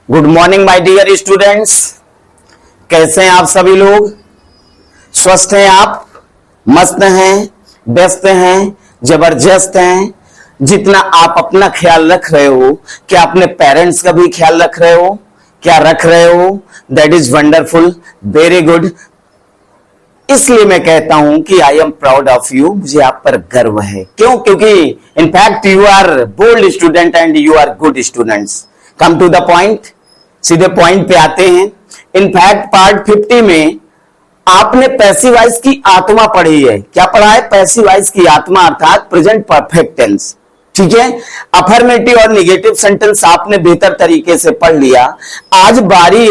Good morning my dear students. कैसे हैं आप सभी लोग? स्वस्थ हैं आप? मस्त हैं? व्यस्त हैं? जबरदस्त हैं? जितना आप अपना ख्याल रख रहे हो, क्या अपने पेरेंट्स का भी ख्याल रख रहे हो? क्या रख रहे हो? That is wonderful, very good. इसलिए मैं कहता हूं कि I am proud of you, मुझे आप पर गर्व है। क्यों? क्योंकि in fact you are bold student and you are good students. Come to the point, सीधे पॉइंट पे आते हैं। इनफैक्ट पार्ट 50 में आपने पैसिव वॉइस की आत्मा पढ़ी है। क्या पढ़ा है? पैसिव वॉइस की आत्मा अर्थात प्रेजेंट परफेक्ट टेंस। ठीक है, अफर्मेटिव और निगेटिव सेंटेंस आपने बेहतर तरीके से पढ़ लिया। आज बारी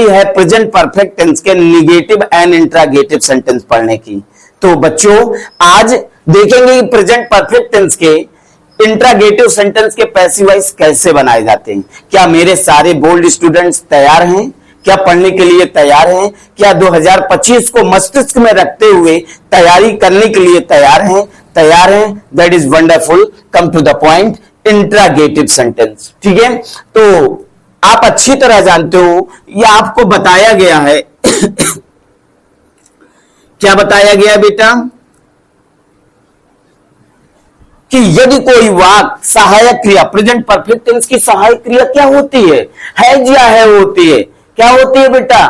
है प्रेजेंट परफेक्ट टेंस के निगेटिव एंड इंट्रागेटिव सेंटेंस पढ़ने की। तो बच्चों आज देखेंगे कि प्रेजेंट परफेक्ट टेंस के इंट्रागेटिव सेंटेंस के पैसिव वॉइस कैसे बनाए जाते हैं। क्या मेरे सारे बोल्ड स्टूडेंट्स तैयार हैं? क्या पढ़ने के लिए तैयार हैं? क्या 2025 को मस्तिष्क में रखते हुए तैयारी करने के लिए तैयार हैं? तैयार हैं, that is wonderful. Come to the point, interrogative sentence. ठीक है, तो आप अच्छी तरह जानते हो, यह आपको बताया गया है क्या बताया गया है बेटा? कि यदि कोई वाक्य सहायक क्रिया, प्रेजेंट परफेक्ट टेंस की सहायक क्रिया क्या होती है? हैज या है होती है। क्या होती है बेटा?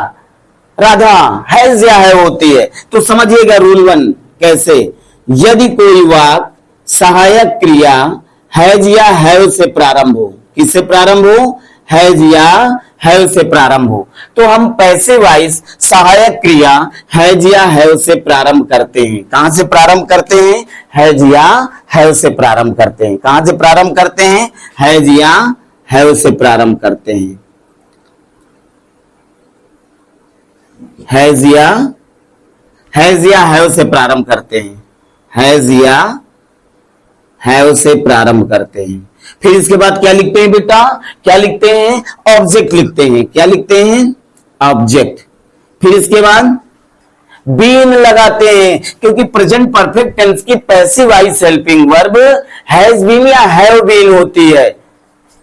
राधा, हैज या है होती है। तो समझिएगा रूल 1 कैसे। यदि कोई वाक्य सहायक क्रिया हैज या हैव से प्रारंभ हो, किससे प्रारंभ हो? हैज या हैव से प्रारंभ हो, तो हम पैसिव वॉइस सहायक क्रिया हैज या हैव से प्रारंभ करते हैं। कहां से प्रारंभ करते हैं? हैज या हैव से प्रारंभ करते हैं। कहां से प्रारंभ करते हैं? हैज या हैव से प्रारंभ करते हैं। हैज या हैव से प्रारंभ करते हैं। हैज या हैव से प्रारंभ करते हैं। फिर इसके बाद क्या लिखते हैं बेटा? क्या लिखते हैं? ऑब्जेक्ट लिखते हैं। क्या लिखते हैं? ऑब्जेक्ट। फिर इसके बाद बीन लगाते हैं, क्योंकि प्रेजेंट परफेक्ट टेंस की passive voice helping verb has been या हैव बीन होती है।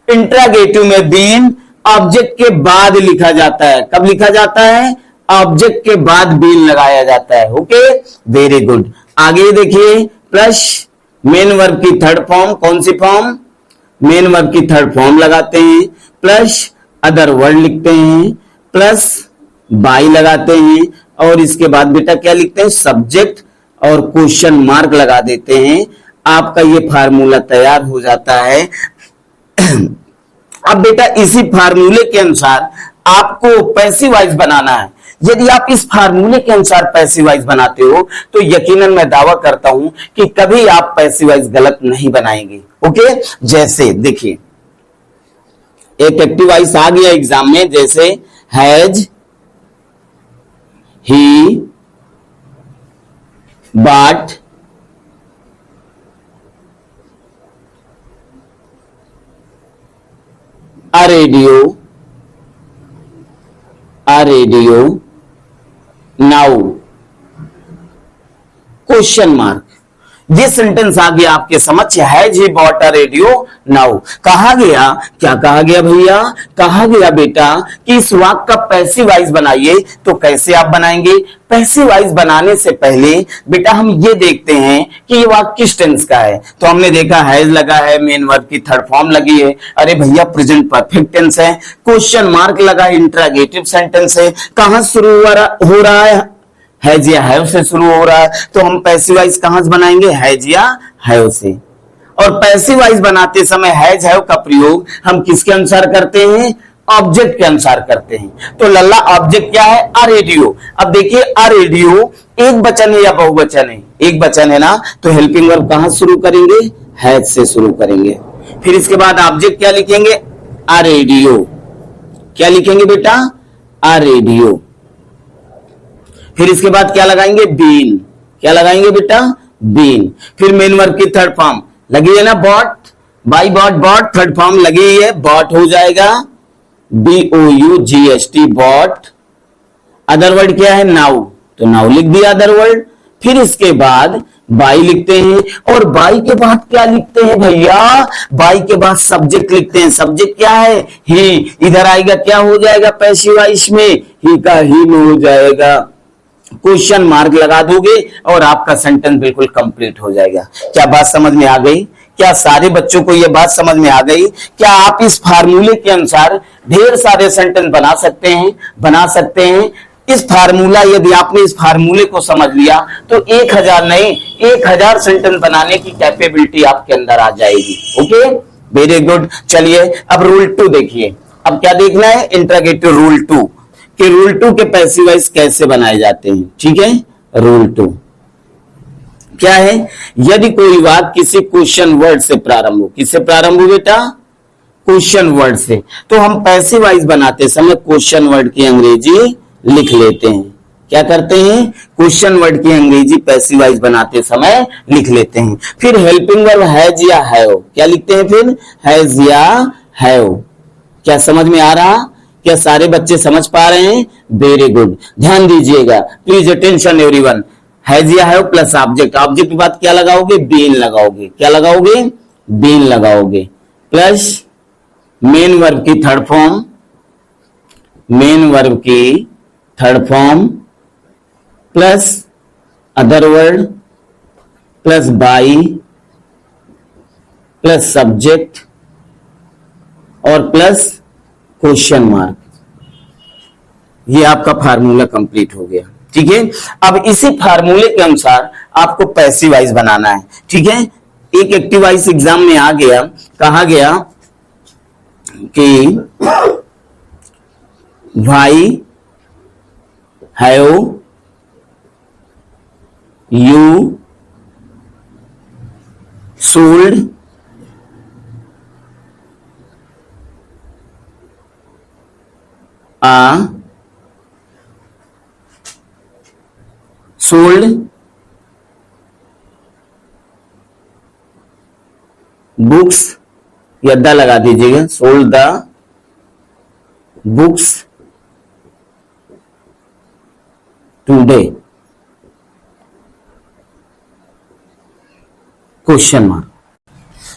इंट्रागेटिव में बीन ऑब्जेक्ट के बाद लिखा जाता है। कब लिखा जाता है? ऑब्जेक्ट के बाद बीन लगाया जाता है। Okay, very good. आगे देखिए, प्लस मेन वर्ब की थर्ड फॉर्म, कौन सी फॉर्म? मेन वर्ब की थर्ड फॉर्म लगाते हैं, प्लस अदर वर्ड लिखते हैं, प्लस बाई लगाते हैं, और इसके बाद बेटा क्या लिखते हैं? सब्जेक्ट और क्वेश्चन मार्क लगा देते हैं। आपका ये फार्मूला तैयार हो जाता है। अब बेटा इसी फार्मूले के अनुसार आपको पैसिव वॉइस बनाना है। यदि आप इस फार्मूले के अनुसार पैसिव वॉइस बनाते हो तो यकीनन मैं दावा करता हूं कि कभी आप पैसिव वॉइस गलत नहीं बनाएंगे। ओके, जैसे देखिए एक एक्टिव वॉइस आ गया एग्जाम में, जैसे has he bought a radio now question mark. ये सेंटेंस आ गया आपके समझ, has he bought a radio now. कहा गया, क्या कहा गया भैया? कहा गया बेटा कि इस वाक्य का पैसिव वॉइस बनाइए। तो कैसे आप बनाएंगे? पैसिव वॉइस बनाने से पहले बेटा हम ये देखते हैं कि ये वाक्य किस टेंस का है। तो हमने देखा हैज लगा है, मेन वर्ब की थर्ड फॉर्म लगी है, अरे भैया प्रेजेंट परफेक्ट टेंस है, क्वेश्चन मार्क लगा है, इंट्रागेटिव सेंटेंस है। कहां शुरू हो रहा है? हैज या हैव से शुरू हो रहा है। तो हम पैसिव वॉइस कहां से बनाएंगे? हैज या हैव से। और पैसिव वॉइस बनाते समय हैज हैव का प्रयोग हम किसके अनुसार करते हैं? ऑब्जेक्ट के अनुसार करते हैं। तो लल्ला ऑब्जेक्ट क्या है? A radio. अब देखिए अ रेडियो एक वचन है या बहुवचन है? एक वचन है ना, तो हेल्पिंग वर्ब कहां शुरू करेंगे? हैज से शुरू करेंगे। फिर इसके बाद ऑब्जेक्ट क्या लिखेंगे? A radio. क्या लिखेंगे बेटा? A radio. फिर इसके बाद क्या लगाएंगे? बीन। क्या लगाएंगे बेटा? बीन। फिर मेन वर्ब की थर्ड फॉर्म लगी है ना, bought, buy bought, bought third form लगी है, बॉट हो जाएगा, BOUGHT बॉट। अदर वर्ड क्या है? नाउ, तो नाउ लिख दिया अदर वर्ड। फिर इसके बाद बाई लिखते हैं, और बाई के बाद क्या लिखते हैं भैया, बाई के बाद सब्जेक्ट लिखते हैं। सब्जेक्ट क्या है, ही। इधर आएगा, क्या हो जाएगा पैसिव वॉइस में, ही का ही में हो जाएगा, क्वेश्चन मार्क लगा दोगे और आपका सेंटेंस बिल्कुल कंप्लीट हो जाएगा। क्या बात समझ में आ गई? क्या सारे बच्चों को यह बात समझ में आ गई? क्या आप इस फार्मूले के अनुसार ढेर सारे सेंटेंस बना सकते हैं? बना सकते हैं। इस फार्मूला, यदि आपने इस फार्मूले को समझ लिया तो 1000 नहीं 1000 सेंटेंस बनाने की कैपेबिलिटी आपके अंदर आ जाएगी। Okay, very good. चलिए अब रूल 2 देखिए। अब क्या देखना है, इंट्रोगेटिव रूल 2 कि रूल 2 के पैसिव वॉइस कैसे बनाए जाते हैं। ठीक है, रूल 2 क्या है, यदि कोई वाक्य किसी क्वेश्चन वर्ड से प्रारंभ हो, किससे प्रारंभ हो बेटा, क्वेश्चन वर्ड से, तो हम पैसिव वॉइस बनाते समय क्वेश्चन वर्ड की अंग्रेजी लिख लेते हैं। क्या करते हैं, क्वेश्चन वर्ड की अंग्रेजी पैसिव वॉइस बनाते समय लिख लेते हैं। फिर हेल्पिंग वर्ब हैज या हैव, क्या लिखते हैं, फिर हैज या हैव। क्या समझ में आ रहा? क्या सारे बच्चे समझ पा रहे हैं? वेरी गुड, ध्यान दीजिएगा, प्लीज अटेंशन एवरीवन। हैज या हैव प्लस ऑब्जेक्ट, ऑब्जेक्ट के बाद क्या लगाओगे, बीन लगाओगे। क्या लगाओगे, बीन लगाओगे, प्लस मेन वर्ब की थर्ड फॉर्म, मेन वर्ब की third form, plus other word, plus by, plus subject और प्लस क्वेश्चन मार्क। ये आपका फार्मूला कंप्लीट हो गया। ठीक है, अब इसी फार्मूले के अनुसार आपको पैसिव वॉइस बनाना है। ठीक है, एक एक्टिव वॉइस एग्जाम में आ गया, कहा गया कि भाई have you sold sold books, यद्दा लगा दीजिएगा, sold the books today, question mark.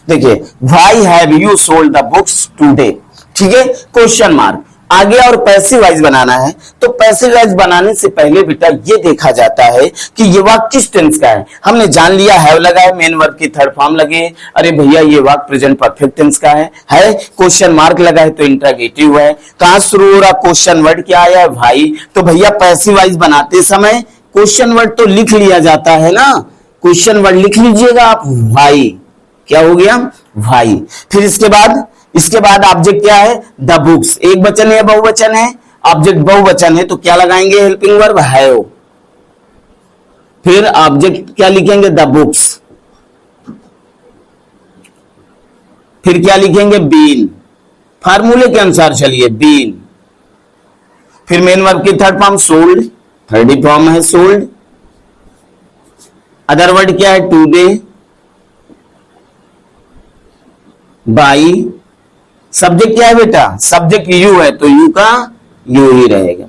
देखिए, why have you sold the books today, ठीक है, क्वेश्चन मार्क। आगे और पैसिव वॉइस बनाना है, तो पैसिव वॉइस बनाने से पहले बेटा ये देखा जाता है कि ये वाक्य किस टेंस का है। हमने जान लिया हैव लगा है, मेन वर्ब की थर्ड फॉर्म लगे, अरे भैया ये वाक्य प्रेजेंट परफेक्ट टेंस का है, क्वेश्चन मार्क लगा है तो इंट्रोगेटिव है। कहां शुरू हो रहा, क्वेश्चन वर्ड क्या आया है, भाई। तो भैया पैसिव वॉइस बनाते समय क्वेश्चन वर्ड तो लिख लिया जाता है ना, क्वेश्चन वर्ड लिख लीजिएगा आप, भाई। क्या हो गया, भाई। फिर इसके बाद ऑब्जेक्ट क्या है, द बुक्स। एक वचन है, बहुवचन है, ऑब्जेक्ट बहुवचन है, तो क्या लगाएंगे, हेल्पिंग वर्ब हैव। फिर ऑब्जेक्ट क्या लिखेंगे, द बुक्स। फिर क्या लिखेंगे, बीन। फार्मूले के अनुसार चलिए, बीन। फिर मेन वर्ब की थर्ड फॉर्म सोल्ड, थर्ड ही फॉर्म है सोल्ड। अदर वर्ड क्या है, टुडे, बाई। सब्जेक्ट क्या है बेटा, सब्जेक्ट यू है तो यू का यू ही रहेगा,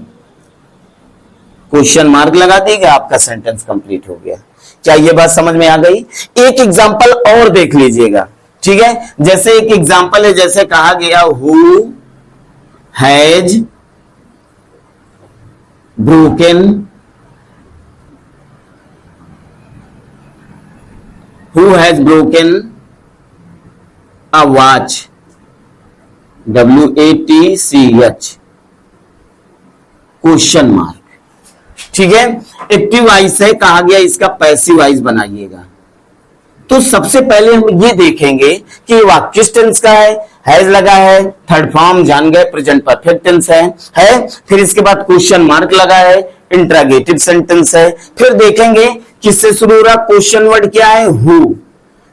क्वेश्चन मार्क लगा देगा, आपका सेंटेंस कंप्लीट हो गया। क्या ये बात समझ में आ गई? एक एग्जांपल और देख लीजिएगा, ठीक है। जैसे एक एग्जांपल है, जैसे कहा गया who has broken, who has broken a watch, WATCH, question mark. ठीक है, एक्टिव वॉइस है, कहा गया इसका पैसिव वॉइस बनाइएगा। तो सबसे पहले हम ये देखेंगे कि वाक्य किस टेंस का है। हैज लगा है, थर्ड फॉर्म जान गए, प्रेजेंट परफेक्ट टेंस है। फिर इसके बाद क्वेश्चन मार्क लगा है, इंट्रोगेटिव सेंटेंस है। फिर देखेंगे किससे शुरू हो रहा, क्वेश्चन वर्ड क्या है, हु।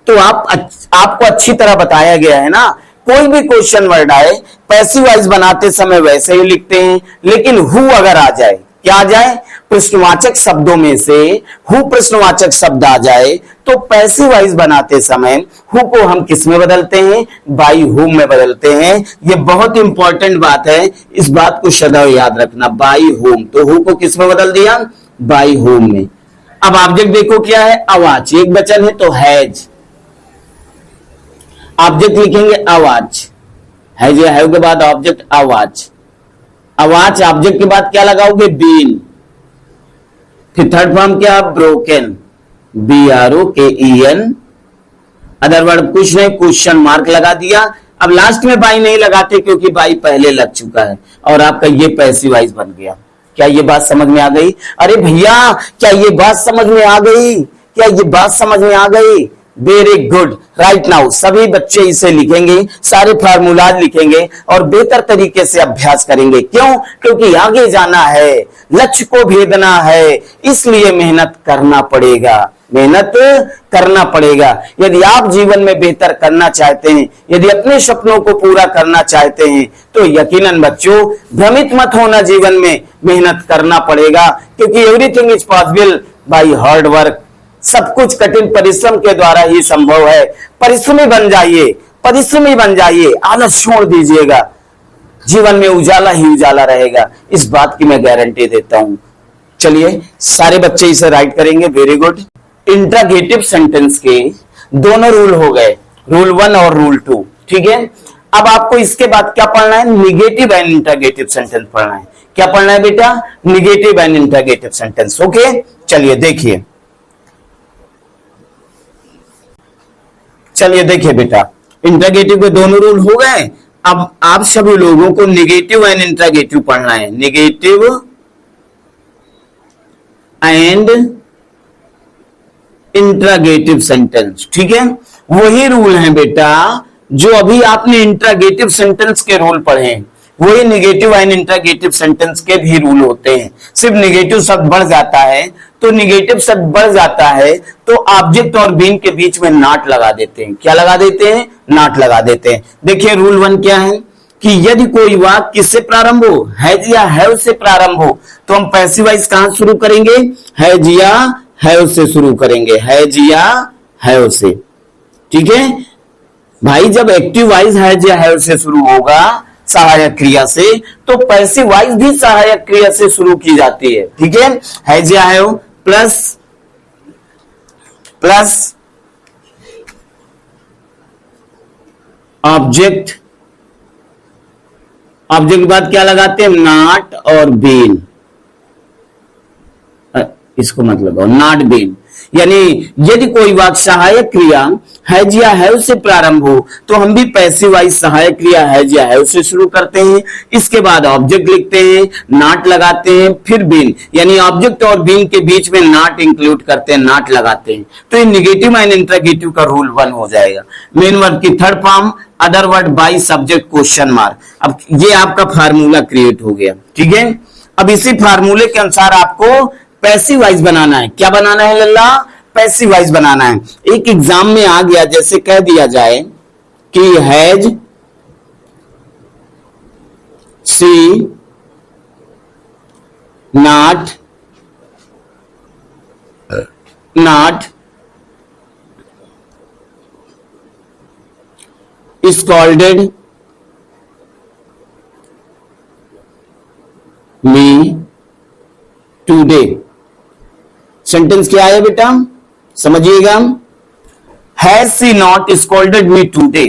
तो आपको अच्छी तरह बताया गया है ना, कोई भी क्वेश्चन वर्ड आए पैसिव वॉइस बनाते समय वैसे ही लिखते हैं, लेकिन हु अगर आ जाए, क्या आ जाए, प्रश्नवाचक शब्दों में से हु प्रश्नवाचक शब्द आ जाए, तो पैसिव वॉइस बनाते समय हु को हम किस में बदलते हैं, बाई हुम में बदलते हैं। ये बहुत इंपॉर्टेंट बात है, इस बात को सदैव याद रखना, बाई हुम। तो हु को किस में बदल दिया, बाई हुम में। अब ऑब्जेक्ट देखो क्या है, आवाज, एक वचन है तो हैज, ऑब्जेक्ट लिखेंगे आवाज, हैज या हैव के बाद ऑब्जेक्ट आवाज, आवाज ऑब्जेक्ट के बाद क्या लगाओगे, बीन, फिर थर्ड फॉर्म क्या, ब्रोकन, BROKEN, अदर वर्ड कुछ नहीं, क्वेश्चन मार्क लगा दिया। अब लास्ट में बाई नहीं लगाते क्योंकि बाई पहले लग चुका है और आपका ये पैसिव वॉइस बन गया। क्या ये बात समझ में आ गई? अरे भैया क्या ये बात समझ में आ गई? क्या ये बात समझ में आ गई? Very good. राइट नाउ सभी बच्चे इसे लिखेंगे, सारे फार्मूलाज लिखेंगे और बेहतर तरीके से अभ्यास करेंगे। क्यों? क्योंकि आगे जाना है, लक्ष्य को भेदना है, इसलिए मेहनत करना पड़ेगा, मेहनत करना पड़ेगा। यदि आप जीवन में बेहतर करना चाहते हैं, यदि अपने सपनों को पूरा करना चाहते हैं, तो यकीनन बच्चों भ्रमित मत होना, जीवन में मेहनत करना पड़ेगा, क्योंकि everything is possible by hard work. सब कुछ कठिन परिश्रम के द्वारा ही संभव है। परिश्रमी बन जाइए, परिश्रमी बन जाइए, आलस छोड़ दीजिएगा, जीवन में उजाला ही उजाला रहेगा, इस बात की मैं गारंटी देता हूं। चलिए सारे बच्चे इसे राइट करेंगे। Very good. इंट्रोगेटिव सेंटेंस के दोनों रूल हो गए, रूल 1 और रूल 2, ठीक है। अब आपको इसके बाद क्या पढ़ना है, निगेटिव एंड इंट्रोगेटिव सेंटेंस पढ़ना है। क्या पढ़ना है बेटा, negative and interrogative sentence. Okay चलिए देखिए, चलिए देखिए बेटा, इंट्रोगेटिव के दोनों रूल हो गए। अब आप सभी लोगों को निगेटिव एंड इंट्रोगेटिव पढ़ना है, निगेटिव एंड इंट्रोगेटिव सेंटेंस, ठीक है। वही रूल हैं बेटा जो अभी आपने इंट्रोगेटिव सेंटेंस के रूल पढ़े हैं, वही निगेटिव एंड इंट्रोगेटिव सेंटेंस के भी रूल होते हैं। सिर्फ निगेटिव शब्द बढ़ जाता है, तो निगेटिव शब्द बढ़ जाता है तो ऑब्जेक्ट और बीन के बीच में नॉट लगा देते हैं। क्या लगा देते हैं, नॉट लगा देते हैं। देखिए रूल 1 क्या है कि यदि कोई वाक्य किससे प्रारंभ हो, हैज या हैव से प्रारंभ हो, तो हम पैसिव वॉइस कहां शुरू करेंगे, हैज या हैव से शुरू करेंगे, हैज या हैव से, ठीक है भाई। जब एक्टिव वॉइस हैज या हैव से शुरू होगा सहायक क्रिया से, तो पैसिव वॉइस भी सहायक क्रिया से शुरू की जाती है, ठीक है। हैज या have plus plus object, object के बाद क्या लगाते हैं, नॉट और बीन, इसको मत लगाओ, नॉट बीन। यानी यदि कोई वाक्य सहायक क्रिया हैज या हैव से प्रारंभ हो, तो हम भी पैसिव वॉइस सहायक क्रिया हैज या हैव से शुरू करते हैं। इसके बाद ऑब्जेक्ट लिखते हैं, नॉट लगाते हैं, फिर बीन, यानी ऑब्जेक्ट और बीन के बीच में नॉट इंक्लूड करते हैं, नॉट लगाते हैं। तो ये निगेटिव एंड इंट्रोगेटिव का रूल 1 हो जाएगा। मेन वर्ब की third form, other word by subject question mark. अब ये आपका फार्मूला क्रिएट हो गया, ठीक है। अब इसी फार्मूले के अनुसार आपको पैसिव वॉइस बनाना है। क्या बनाना है लल्ला, पैसिव वॉइस बनाना है। एक एग्जाम में आ गया, जैसे कह दिया जाए कि has she not scolded me today. Sentence क्या है बेटा, समझिएगा, has she not scolded me today,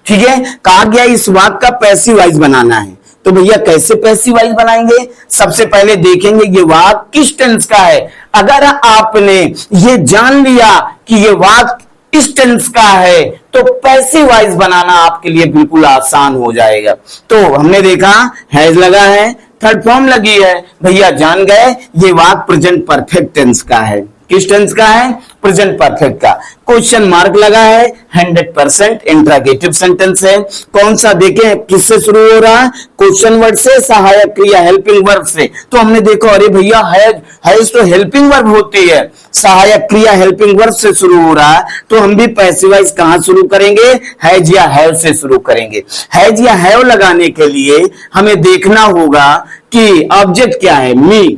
ठीक है। कहा गया इस वाक्य का पैसिव वॉइस बनाना है। तो भैया कैसे पैसिव वॉइस बनाएंगे, सबसे पहले देखेंगे ये वाक्य किस टेंस का है। अगर आपने ये जान लिया कि ये वाक्य इस टेंस का है, तो पैसिव वॉइस बनाना आपके लिए बिल्कुल आसान हो जाएगा। तो हमने देखा हैज लगा है, थर्ड फॉर्म लगी है, भैया जान गए ये वाक्य प्रेजेंट परफेक्ट टेंस का है। किस टेंस का है, प्रेजेंट परफेक्ट का। क्वेश्चन मार्क लगा है, 100% इंट्रोगेटिव सेंटेंस है। कौन सा देखें, किससे शुरू हो रहा है, क्वेश्चन वर्ड से, सहायक क्रिया हेल्पिंग वर्ब से। तो हमने देखा अरे भैया हैज तो हेल्पिंग वर्ब होती है, सहायक क्रिया हेल्पिंग वर्ब से शुरू हो रहा है, तो हम भी पैसिव वॉइस कहां शुरू करेंगे, हैज या हैव से शुरू करेंगे। हैज या हैव लगाने के लिए हमें देखना होगा कि ऑब्जेक्ट क्या है, मी,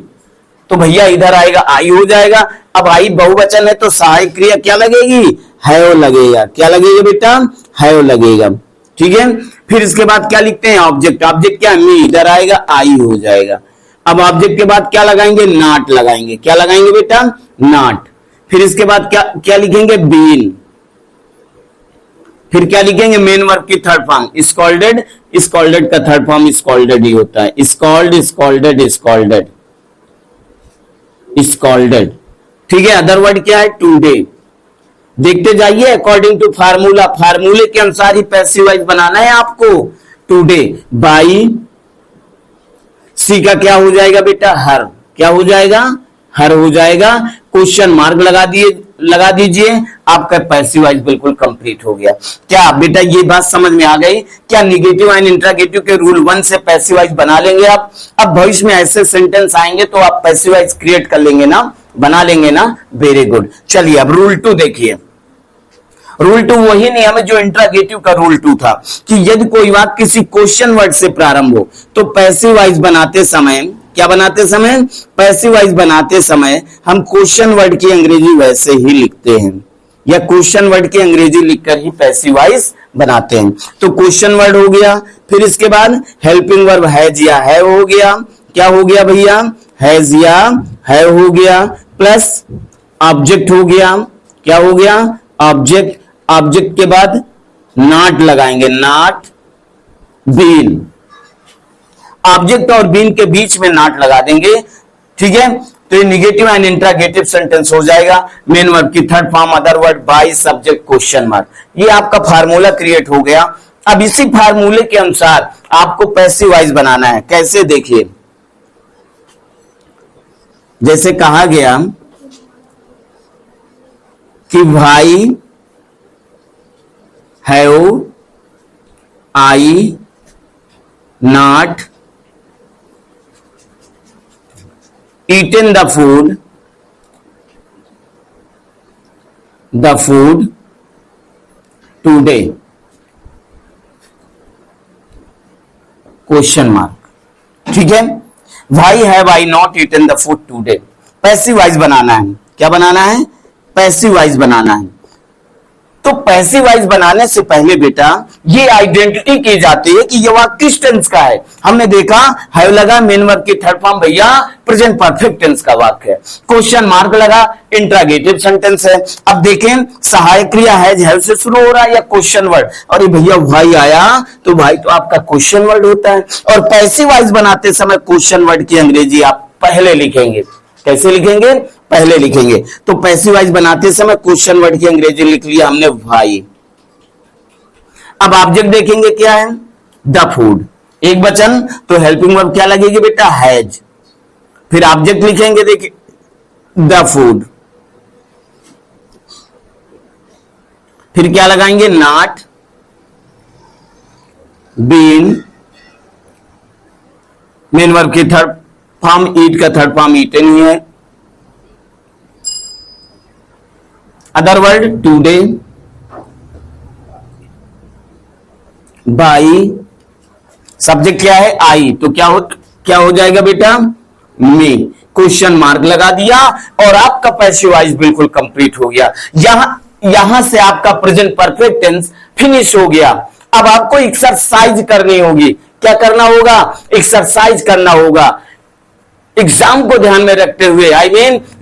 तो भैया इधर आएगा आई हो जाएगा। अब आई बहुवचन है तो सहायक क्रिया क्या लगेगी, हैव लगेगा। क्या लगेगा बेटा, हैव लगेगा, ठीक है। फिर इसके बाद क्या लिखते हैं, ऑब्जेक्ट, ऑब्जेक्ट क्या है, मी, इधर आएगा आई हो जाएगा। अब ऑब्जेक्ट के बाद क्या लगाएंगे, नॉट लगाएंगे। क्या लगाएंगे बेटा, नॉट। फिर इसके बाद क्या क्या लिखेंगे, बीन। फिर क्या लिखेंगे, मेन वर्ब की थर्ड फॉर्म स्कॉल्डेड। स्कॉल्डेड का थर्ड फॉर्म स्कॉल्डेड ही होता है, स्कॉल्ड, स्कॉल्डेड, स्कॉल्डेड, स्कॉल्डेड। ठीक है। अदर वर्ड क्या है, टुडे। देखते जाइए अकॉर्डिंग टू फार्मूला, फार्मूले के अनुसार ही पैसिव वॉइस बनाना है आपको। टुडे बाई, सी का क्या हो जाएगा बेटा, हर। क्या हो जाएगा, हर हो जाएगा। क्वेश्चन मार्क लगा दीजिए, आपका पैसिव वॉइस बिल्कुल कंप्लीट हो गया। क्या बेटा ये बात समझ में आ गई? क्या निगेटिव एंड इंट्रागेटिव के रूल 1 से पैसिव वॉइस बना लेंगे आप? अब भविष्य में ऐसे सेंटेंस आएंगे तो आप पैसिव वॉइस क्रिएट कर लेंगे ना, बना लेंगे ना। Very good. चलिए अब रूल 2 देखिए। रूल 2 वही नियम है जो इंट्रागेटिव का रूल 2 था कि यदि कोई वाक्य किसी क्वेश्चन वर्ड से प्रारंभ हो तो पैसिव वॉइस बनाते समय, क्या बनाते समय, पैसिव वॉइस बनाते समय हम क्वेश्चन वर्ड की अंग्रेजी वैसे ही लिखते हैं, या क्वेश्चन वर्ड की अंग्रेजी लिखकर ही पैसिव वॉइस बनाते हैं। तो क्वेश्चन वर्ड हो गया, फिर इसके बाद हेल्पिंग वर्ब हैज या है हो गया। क्या हो गया भैया, हैज या है हो गया, प्लस ऑब्जेक्ट हो गया। क्या हो गया, ऑब्जेक्ट। ऑब्जेक्ट के बाद नॉट लगाएंगे, नॉट, बीन। ऑब्जेक्ट और बीन के बीच में नॉट लगा देंगे। ठीक है। तो ये निगेटिव एंड इंट्रागेटिव सेंटेंस हो जाएगा। मेन वर्ब की third form, other word, by, subject, question mark. ये आपका फार्मूला क्रिएट हो गया। अब इसी फार्मूले के अनुसार आपको पैसिव वॉइस बनाना है। कैसे, देखिए, जैसे कहा गया कि भाई have I not eaten the food today, question mark. ठीक है। Why have I not eaten the food today? Passive voice बनाना है। क्या बनाना है, पैसिव वॉइस बनाना है। तो पैसिव वॉइस बनाने से पहले बेटा ये आइडेंटिटी की जाती है कि ये वाक्य किस टेंस का है। हमने देखा हैव लगा, मेन वर्ब की थर्ड फॉर्म भैया प्रेजेंट परफेक्ट टेंस का वाक्य है। क्वेश्चन मार्क लगा, इंट्रागेटिव सेंटेंस है। अब देखें सहायक क्रिया हैव से शुरू हो रहा है या क्वेश्चन वर्ड, और भैया भाई आया तो भाई तो आपका क्वेश्चन वर्ड होता है। और पैसिव वॉइस बनाते समय क्वेश्चन वर्ड की अंग्रेजी आप पहले लिखेंगे। कैसे लिखेंगे, पहले लिखेंगे। तो पैसिव वॉइस बनाते समय क्वेश्चन वर्ड की अंग्रेजी लिख लिया हमने, भाई। अब ऑब्जेक्ट देखेंगे क्या है, द फूड। एक वचन तो हेल्पिंग वर्ब क्या लगेगी बेटा, हैज। फिर ऑब्जेक्ट लिखेंगे, देखिए, द फूड। फिर क्या लगाएंगे, नॉट, बीन, मेन वर्ब की थर्ड फॉर्म, ईट का थर्ड फॉर्म ईटन ही है। Other word today, by, subject क्या है, आई। तो क्या हो जाएगा बेटा, मी। क्वेश्चन मार्क लगा दिया और आपका पैसिव वॉइस बिल्कुल कंप्लीट हो गया। यहां से आपका प्रेजेंट परफेक्ट टेंस फिनिश हो गया। अब आपको एक्सरसाइज करनी होगी। क्या करना होगा, एक्सरसाइज करना होगा। एग्जाम को ध्यान में रखते हुए,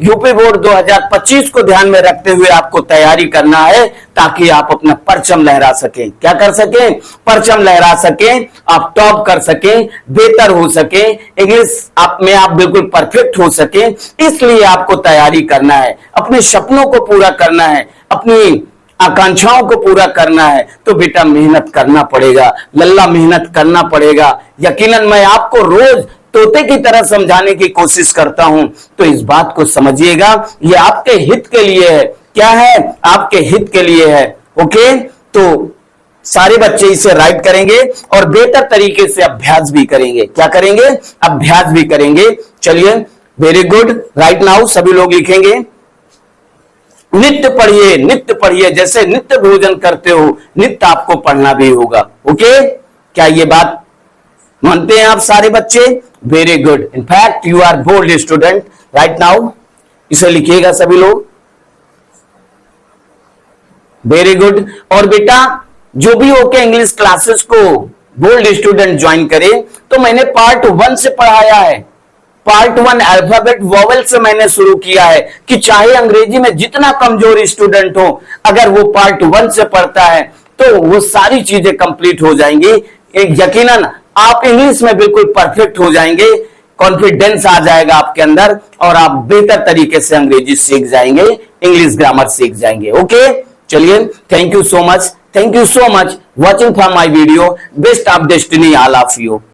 यूपी बोर्ड 2025 को ध्यान में रखते हुए आपको तैयारी करना है, ताकि आप अपना परचम लहरा सकें। क्या कर सकें, परचम लहरा सकें, आप टॉप कर सकें, बेहतर हो सके, इंग्लिश में आप बिल्कुल परफेक्ट हो सके। इसलिए आपको तैयारी करना है, अपने सपनों को पूरा करना है, अपनी आकांक्षाओं को पूरा करना है। तो बेटा मेहनत करना पड़ेगा, लल्ला मेहनत करना पड़ेगा। यकीनन मैं आपको रोज तोते की तरह समझाने की कोशिश करता हूं, तो इस बात को समझिएगा, ये आपके हित के लिए है। क्या है, आपके हित के लिए है। ओके, तो सारे बच्चे इसे राइट करेंगे और बेहतर तरीके से अभ्यास भी करेंगे। क्या करेंगे, अभ्यास भी करेंगे। चलिए, वेरी गुड। राइट नाउ सभी लोग लिखेंगे, नित्य पढ़िए, नित्य पढ़िए। जैसे नित्य भोजन करते हो, नित्य आपको पढ़ना भी होगा। ओके, क्या ये बात मानते हैं आप सारे बच्चे? Very good. In fact you are bold student. Right now इसे लिखिएगा सभी लोग। Very good. और बेटा जो भी होके इंग्लिश क्लासेस को बोल्ड स्टूडेंट ज्वाइन करे, तो मैंने पार्ट 1 से पढ़ाया है। पार्ट 1 अल्फाबेट वोवेल से मैंने शुरू किया है कि चाहे अंग्रेजी में जितना कमजोर स्टूडेंट हो, अगर वो पार्ट 1 से पढ़ता है तो वो सारी चीजें कंप्लीट हो जाएंगी। यकीनन आप इंग्लिश में बिल्कुल परफेक्ट हो जाएंगे, कॉन्फिडेंस आ जाएगा आपके अंदर और आप बेहतर तरीके से अंग्रेजी सीख जाएंगे, इंग्लिश ग्रामर सीख जाएंगे। ओके, चलिए, thank you so much watching from my video. Best of destiny all of you.